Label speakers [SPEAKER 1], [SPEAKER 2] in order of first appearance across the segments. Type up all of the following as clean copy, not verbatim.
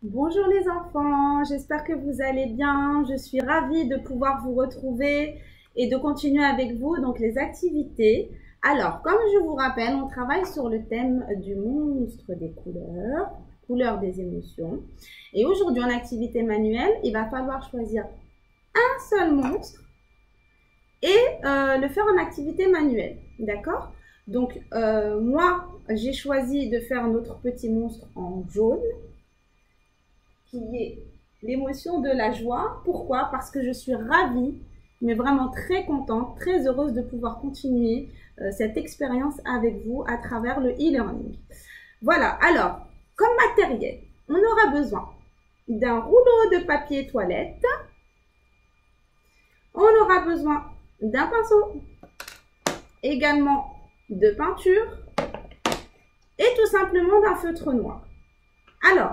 [SPEAKER 1] Bonjour les enfants, j'espère que vous allez bien. Je suis ravie de pouvoir vous retrouver et de continuer avec vous donc les activités. Alors, comme je vous rappelle, on travaille sur le thème du monstre des couleurs, couleurs des émotions. Et aujourd'hui, en activité manuelle, il va falloir choisir un seul monstre et le faire en activité manuelle, d'accord? Donc, moi, j'ai choisi de faire notre petit monstre en jaune, qui est l'émotion de la joie. Pourquoi? Parce que je suis ravie, mais vraiment très contente, très heureuse de pouvoir continuer cette expérience avec vous à travers le e-learning. Voilà, alors, comme matériel, on aura besoin d'un rouleau de papier toilette, on aura besoin d'un pinceau, également de peinture et tout simplement d'un feutre noir. Alors,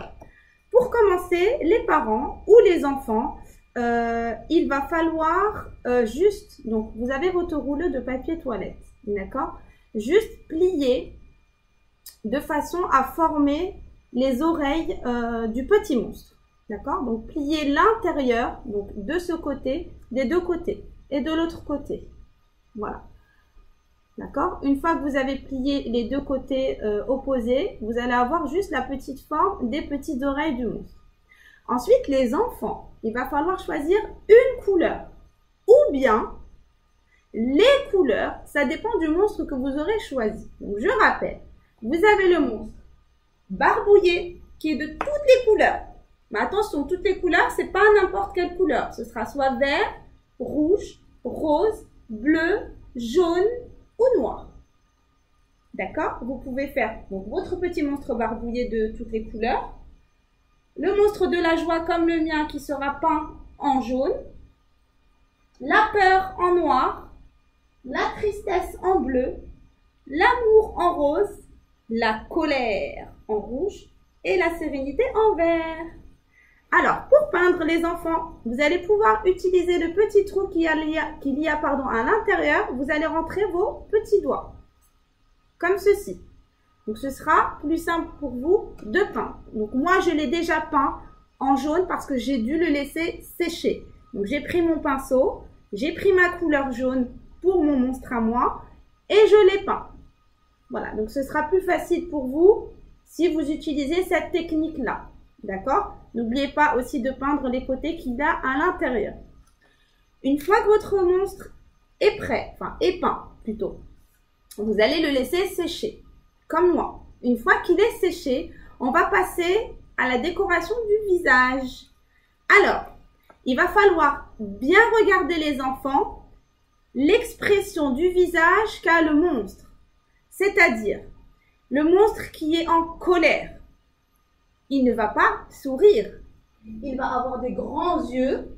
[SPEAKER 1] pour commencer, les parents ou les enfants, il va falloir juste, donc vous avez votre rouleau de papier toilette, d'accord? Juste plier de façon à former les oreilles du petit monstre, d'accord? Donc plier l'intérieur, donc de ce côté, des deux côtés et de l'autre côté, voilà. D'accord? Une fois que vous avez plié les deux côtés opposés, vous allez avoir juste la petite forme des petites oreilles du monstre. Ensuite, les enfants, il va falloir choisir une couleur. Ou bien, les couleurs, ça dépend du monstre que vous aurez choisi. Donc, je rappelle, vous avez le monstre barbouillé, qui est de toutes les couleurs. Mais attention, toutes les couleurs, c'est pas n'importe quelle couleur. Ce sera soit vert, rouge, rose, bleu, jaune, ou noir. D'accord? Vous pouvez faire donc, votre petit monstre barbouillé de toutes les couleurs. Le monstre de la joie comme le mien qui sera peint en jaune. La peur en noir. La tristesse en bleu. L'amour en rose. La colère en rouge. Et la sérénité en vert. Alors, pour peindre les enfants, vous allez pouvoir utiliser le petit trou qu'il y a à l'intérieur. Vous allez rentrer vos petits doigts, comme ceci. Donc, ce sera plus simple pour vous de peindre. Donc, moi, je l'ai déjà peint en jaune parce que j'ai dû le laisser sécher. Donc, j'ai pris mon pinceau, j'ai pris ma couleur jaune pour mon monstre à moi et je l'ai peint. Voilà, donc ce sera plus facile pour vous si vous utilisez cette technique-là. D'accord? N'oubliez pas aussi de peindre les côtés qu'il a à l'intérieur. Une fois que votre monstre est prêt, enfin est peint plutôt, vous allez le laisser sécher, comme moi. Une fois qu'il est séché, on va passer à la décoration du visage. Alors, il va falloir bien regarder les enfants, l'expression du visage qu'a le monstre. C'est-à-dire, le monstre qui est en colère. Il ne va pas sourire. Il va avoir des grands yeux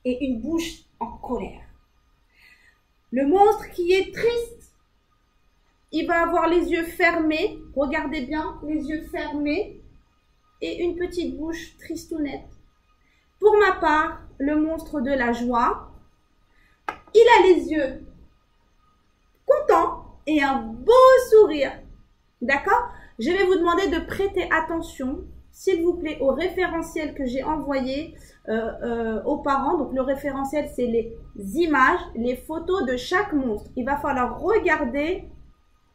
[SPEAKER 1] et une bouche en colère. Le monstre qui est triste, il va avoir les yeux fermés. Regardez bien, les yeux fermés et une petite bouche tristounette. Pour ma part, le monstre de la joie, il a les yeux contents et un beau sourire. D'accord? Je vais vous demander de prêter attention, s'il vous plaît, au référentiel que j'ai envoyé aux parents. Donc, le référentiel, c'est les images, les photos de chaque monstre. Il va falloir regarder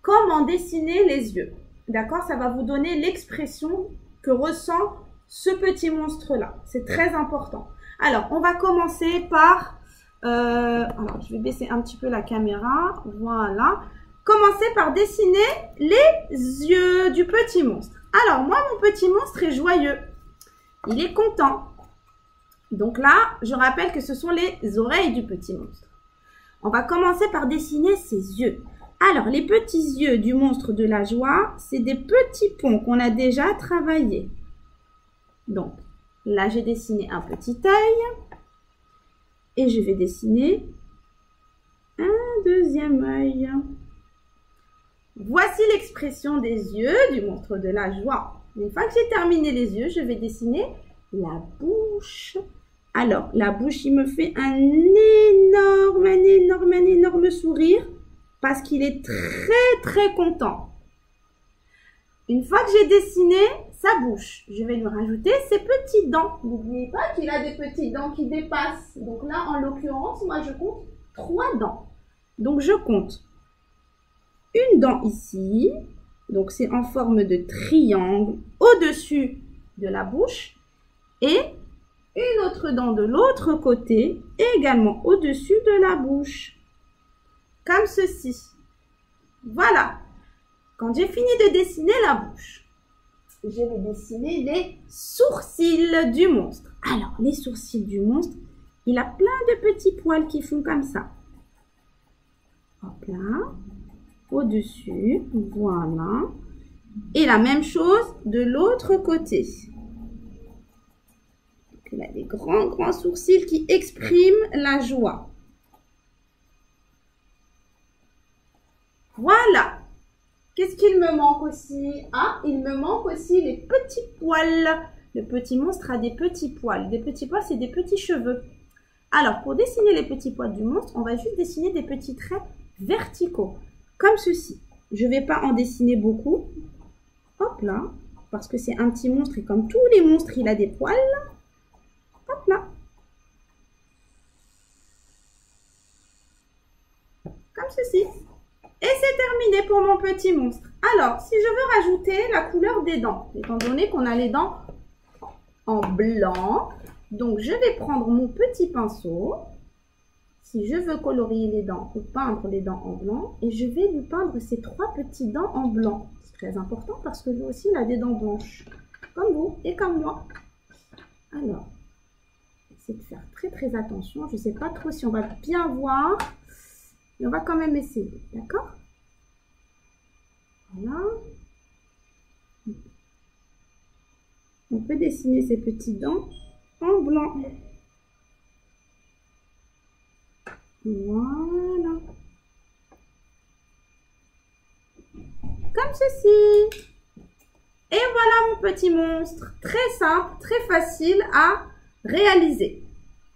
[SPEAKER 1] comment dessiner les yeux. D'accord? Ça va vous donner l'expression que ressent ce petit monstre-là. C'est très important. Alors, on va commencer par... alors, je vais baisser un petit peu la caméra. Voilà. Commencer par dessiner les yeux du petit monstre. Alors, moi, mon petit monstre est joyeux. Il est content. Donc là, je rappelle que ce sont les oreilles du petit monstre. On va commencer par dessiner ses yeux. Alors, les petits yeux du monstre de la joie, c'est des petits ponts qu'on a déjà travaillés. Donc, là, j'ai dessiné un petit œil. Et je vais dessiner un deuxième œil. Voici l'expression des yeux du monstre de la joie. Une fois que j'ai terminé les yeux, je vais dessiner la bouche. Alors, la bouche, il me fait un énorme sourire parce qu'il est très content. Une fois que j'ai dessiné sa bouche. Je vais lui rajouter ses petites dents. N'oubliez pas qu'il a des petites dents qui dépassent. Donc là, en l'occurrence, moi, je compte 3 dents. Donc, je compte une dent ici. Donc, c'est en forme de triangle au-dessus de la bouche. Et une autre dent de l'autre côté, également au-dessus de la bouche. Comme ceci. Voilà. Quand j'ai fini de dessiner la bouche, je vais dessiner les sourcils du monstre. Alors, les sourcils du monstre, il a plein de petits poils qui font comme ça. Hop là. Au-dessus. Voilà. Et la même chose de l'autre côté. Donc, il a des grands sourcils qui expriment la joie. Voilà. Qu'est-ce qu'il me manque aussi? Ah, il me manque aussi les petits poils. Le petit monstre a des petits poils. Des petits poils, c'est des petits cheveux. Alors, pour dessiner les petits poils du monstre, on va juste dessiner des petits traits verticaux. Comme ceci. Je ne vais pas en dessiner beaucoup. Hop là. Parce que c'est un petit monstre et comme tous les monstres, il a des poils. Hop là. Comme ceci. Et c'est terminé pour mon petit monstre. Alors, si je veux rajouter la couleur des dents, étant donné qu'on a les dents en blanc, donc je vais prendre mon petit pinceau, si je veux colorier les dents ou peindre les dents en blanc, et je vais lui peindre ces 3 petits dents en blanc. C'est très important parce que lui aussi, il a des dents blanches, comme vous et comme moi. Alors, essayez de faire très attention. Je ne sais pas trop si on va bien voir. Mais on va quand même essayer, d'accord? Voilà. On peut dessiner ces petits dents en blanc. Voilà. Comme ceci. Et voilà mon petit monstre. Très simple, très facile à réaliser.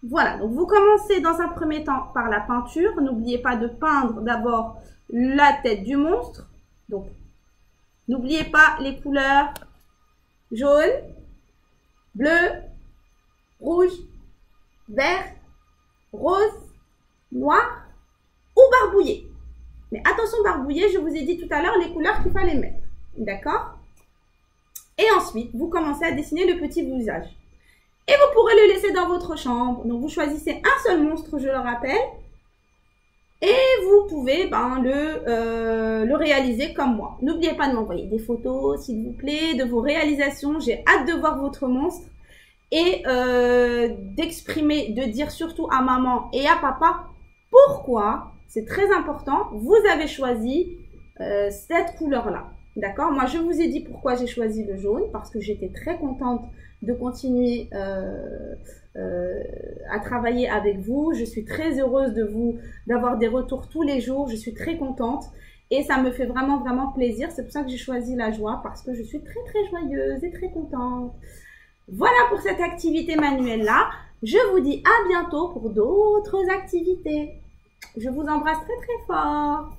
[SPEAKER 1] Voilà, donc vous commencez dans un premier temps par la peinture. N'oubliez pas de peindre d'abord la tête du monstre. Donc, n'oubliez pas les couleurs jaune, bleu, rouge, vert, rose, noir ou barbouillé. Mais attention barbouillé, je vous ai dit tout à l'heure les couleurs qu'il fallait mettre. D'accord? Et ensuite, vous commencez à dessiner le petit visage. Et vous pourrez le laisser dans votre chambre. Donc, vous choisissez un seul monstre, je le rappelle. Et vous pouvez le réaliser comme moi. N'oubliez pas de m'envoyer des photos, s'il vous plaît, de vos réalisations. J'ai hâte de voir votre monstre. Et d'exprimer, de dire surtout à maman et à papa pourquoi, c'est très important, vous avez choisi cette couleur-là. D'accord? Moi, je vous ai dit pourquoi j'ai choisi le jaune, parce que j'étais très contente de continuer à travailler avec vous. Je suis très heureuse d'avoir des retours tous les jours. Je suis très contente et ça me fait vraiment plaisir. C'est pour ça que j'ai choisi la joie, parce que je suis très joyeuse et très contente. Voilà pour cette activité manuelle-là. Je vous dis à bientôt pour d'autres activités. Je vous embrasse très fort.